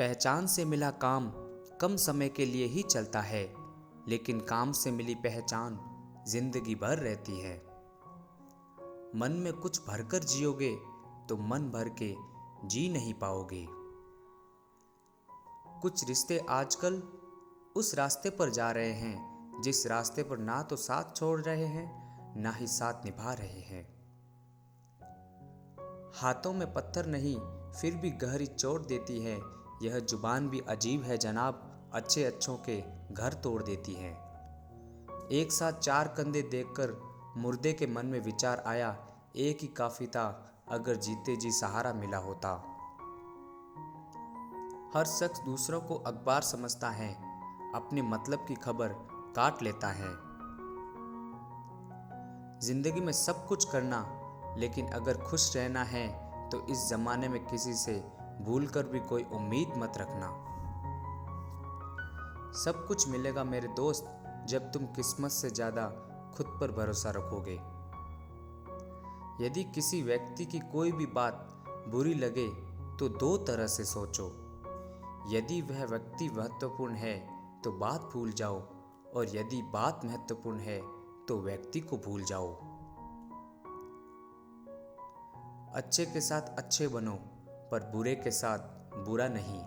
पहचान से मिला काम कम समय के लिए ही चलता है, लेकिन काम से मिली पहचान जिंदगी भर रहती है। मन में कुछ भरकर जियोगे तो मन भर के जी नहीं पाओगे। कुछ रिश्ते आजकल उस रास्ते पर जा रहे हैं जिस रास्ते पर ना तो साथ छोड़ रहे हैं ना ही साथ निभा रहे हैं। हाथों में पत्थर नहीं फिर भी गहरी चोट देती है। यह जुबान भी अजीब है जनाब, अच्छे अच्छों के घर तोड़ देती है। एक साथ चार कंधे देखकर मुर्दे के मन में विचार आया, एक ही काफी था अगर जीते जी सहारा मिला होता। हर शख्स दूसरों को अखबार समझता है, अपने मतलब की खबर काट लेता है। जिंदगी में सब कुछ करना, लेकिन अगर खुश रहना है तो इस जमाने में किसी से भूल कर भी कोई उम्मीद मत रखना। सब कुछ मिलेगा मेरे दोस्त जब तुम किस्मत से ज्यादा खुद पर भरोसा रखोगे। यदि किसी व्यक्ति की कोई भी बात बुरी लगे तो दो तरह से सोचो। यदि वह व्यक्ति महत्वपूर्ण है तो बात भूल जाओ, और यदि बात महत्वपूर्ण है तो व्यक्ति को भूल जाओ। अच्छे के साथ अच्छे बनो, पर बुरे के साथ बुरा नहीं,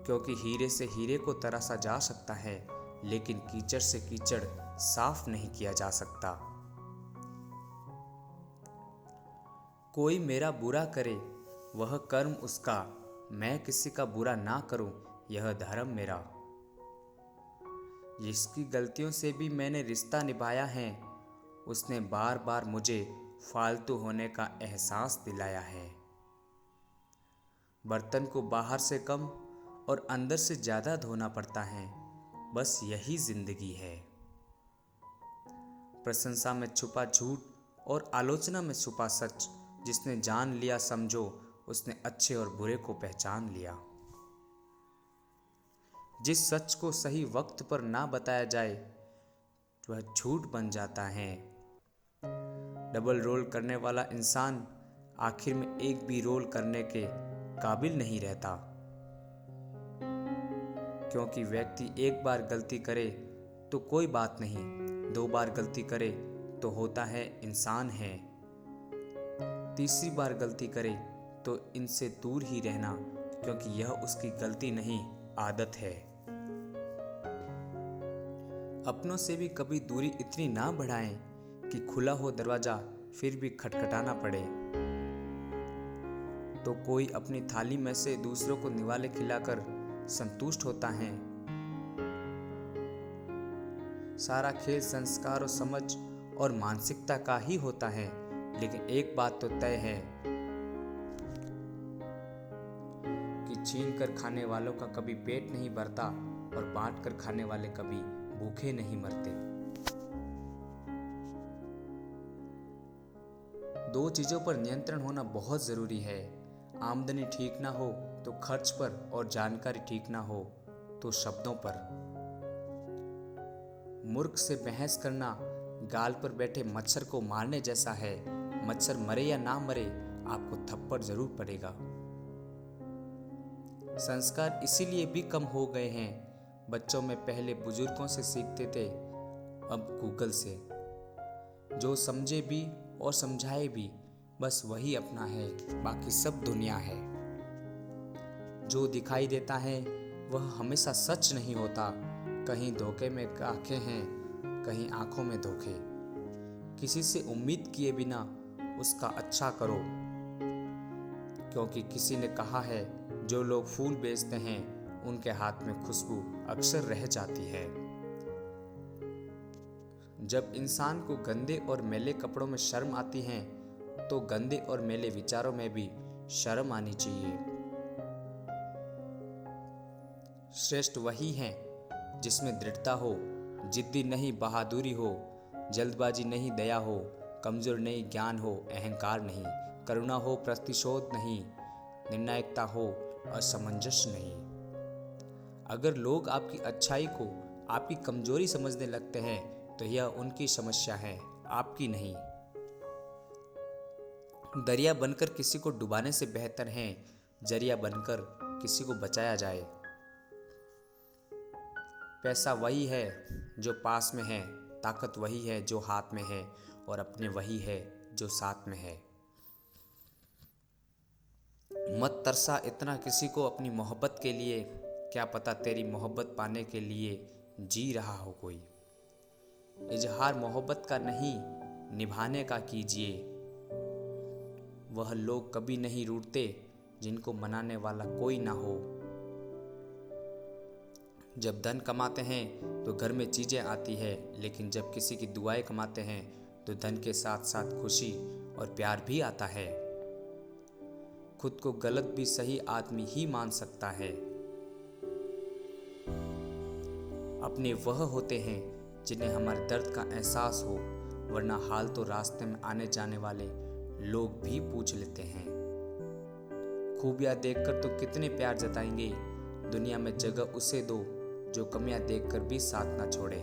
क्योंकि हीरे से हीरे को तराशा जा सकता है, लेकिन कीचड़ से कीचड़ साफ नहीं किया जा सकता। कोई मेरा बुरा करे वह कर्म उसका, मैं किसी का बुरा ना करूं यह धर्म मेरा। जिसकी गलतियों से भी मैंने रिश्ता निभाया है, उसने बार बार मुझे फालतू होने का एहसास दिलाया है। बर्तन को बाहर से कम और अंदर से ज्यादा धोना पड़ता है, बस यही जिंदगी है। प्रशंसा में छुपा झूठ और आलोचना में छुपा सच, जिसने जान लिया समझो उसने अच्छे और बुरे को पहचान लिया। जिस सच को सही वक्त पर ना बताया जाए वह झूठ बन जाता है। डबल रोल करने वाला इंसान आखिर में एक भी रोल करने के काबिल नहीं रहता, क्योंकि व्यक्ति एक बार गलती करे तो कोई बात नहीं, दो बार गलती करे तो होता है इंसान है, तीसरी बार गलती करे तो इनसे दूर ही रहना, क्योंकि यह उसकी गलती नहीं आदत है। अपनों से भी कभी दूरी इतनी ना बढ़ाएं कि खुला हो दरवाजा फिर भी खटखटाना पड़े। तो कोई अपनी थाली में से दूसरों को निवाले खिलाकर संतुष्ट होता है। सारा खेल संस्कार और समझ और मानसिकता का ही होता है, लेकिन एक बात तो तय है कि छीन कर खाने वालों का कभी पेट नहीं भरता और बांट कर खाने वाले कभी भूखे नहीं मरते। दो चीजों पर नियंत्रण होना बहुत जरूरी है। आमदनी ठीक ना हो तो खर्च पर, और जानकारी ठीक ना हो तो शब्दों पर। मूर्ख से बहस करना गाल पर बैठे मच्छर को मारने जैसा है। मच्छर मरे या ना मरे, आपको थप्पड़ जरूर पड़ेगा। संस्कार इसीलिए भी कम हो गए हैं। बच्चों में पहले बुजुर्गों से सीखते थे, अब गूगल से। जो समझे भी और समझाए भी बस वही अपना है, बाकी सब दुनिया है। जो दिखाई देता है वह हमेशा सच नहीं होता। कहीं धोखे में आंखें हैं, कहीं आंखों में धोखे। किसी से उम्मीद किए बिना उसका अच्छा करो, क्योंकि किसी ने कहा है जो लोग फूल बेचते हैं उनके हाथ में खुशबू अक्सर रह जाती है। जब इंसान को गंदे और मैले कपड़ों में शर्म आती है तो गंदे और मैले विचारों में भी शर्म आनी चाहिए। श्रेष्ठ वही है जिसमें दृढ़ता हो, जिद्दी नहीं बहादुरी हो, जल्दबाजी नहीं दया हो, कमजोर नहीं ज्ञान हो, अहंकार नहीं, करुणा हो प्रतिशोध नहीं, निर्णायकता हो असमंजस नहीं। अगर लोग आपकी अच्छाई को आपकी कमजोरी समझने लगते हैं तो यह उनकी समस्या है, आपकी नहीं। दरिया बनकर किसी को डुबाने से बेहतर है जरिया बनकर किसी को बचाया जाए। पैसा वही है जो पास में है, ताकत वही है जो हाथ में है, और अपने वही है जो साथ में है। मत तरसा इतना किसी को अपनी मोहब्बत के लिए, क्या पता तेरी मोहब्बत पाने के लिए जी रहा हो कोई। इजहार मोहब्बत का नहीं, निभाने का कीजिए। वह लोग कभी नहीं रूठते जिनको मनाने वाला कोई ना हो। जब धन कमाते हैं तो घर में चीज़ें आती है, लेकिन जब किसी की दुआएं कमाते हैं तो धन के साथ साथ खुशी और प्यार भी आता है। खुद को गलत भी सही आदमी ही मान सकता है। अपने वह होते हैं जिन्हें हमारे दर्द का एहसास हो, वरना हाल तो रास्ते में आने जाने वाले लोग भी पूछ लेते हैं। खूबियाँ देखकर तो कितने प्यार जताएंगे, दुनिया में जगह उसे दो जो कमियां देखकर भी साथ ना छोड़े।